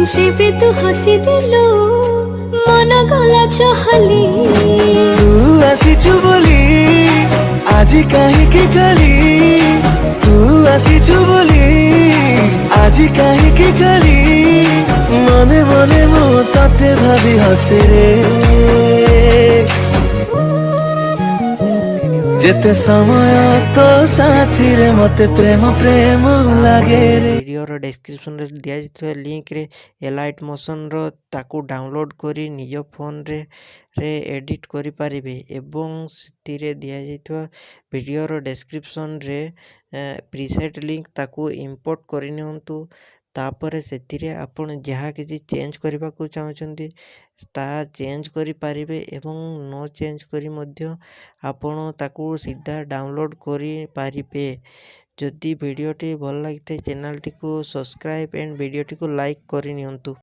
जेबे तू हसी दिलु मन गला चहली तू आसीचु बोली आजी काहींकी गली तू आसीचु बोली आजी काहींकी गली मने मने मो तते भाबी हसे रे जेते समय तो साथी रे मते प्रेम प्रेम लागे रे। वीडियो डिस्क्रिप्शन रे दिया जाइଥିବା लिंक रे एलाइट मोशन रो ताकू डाउनलोड करी निज फोन रे एडिट करि पारिबे एवं सितिरे दिया जाइଥିବା वीडियो रो डिस्क्रिप्शन रे प्रीसेट लिंक ताकू इंपोर्ट करि नियंतु तापर सेतिरे आपण जहाँ किसी चेंज करबा को चाहउछंती ता चेंज करि पारिबे एवं नो चेंज करी मध्य आपण ताकू सीधा डाउनलोड करि पारिबे। जदि वीडियोटी भल लगी चैनल टी को सब्सक्राइब एंड वीडियोटी को लाइक करि नियंतु।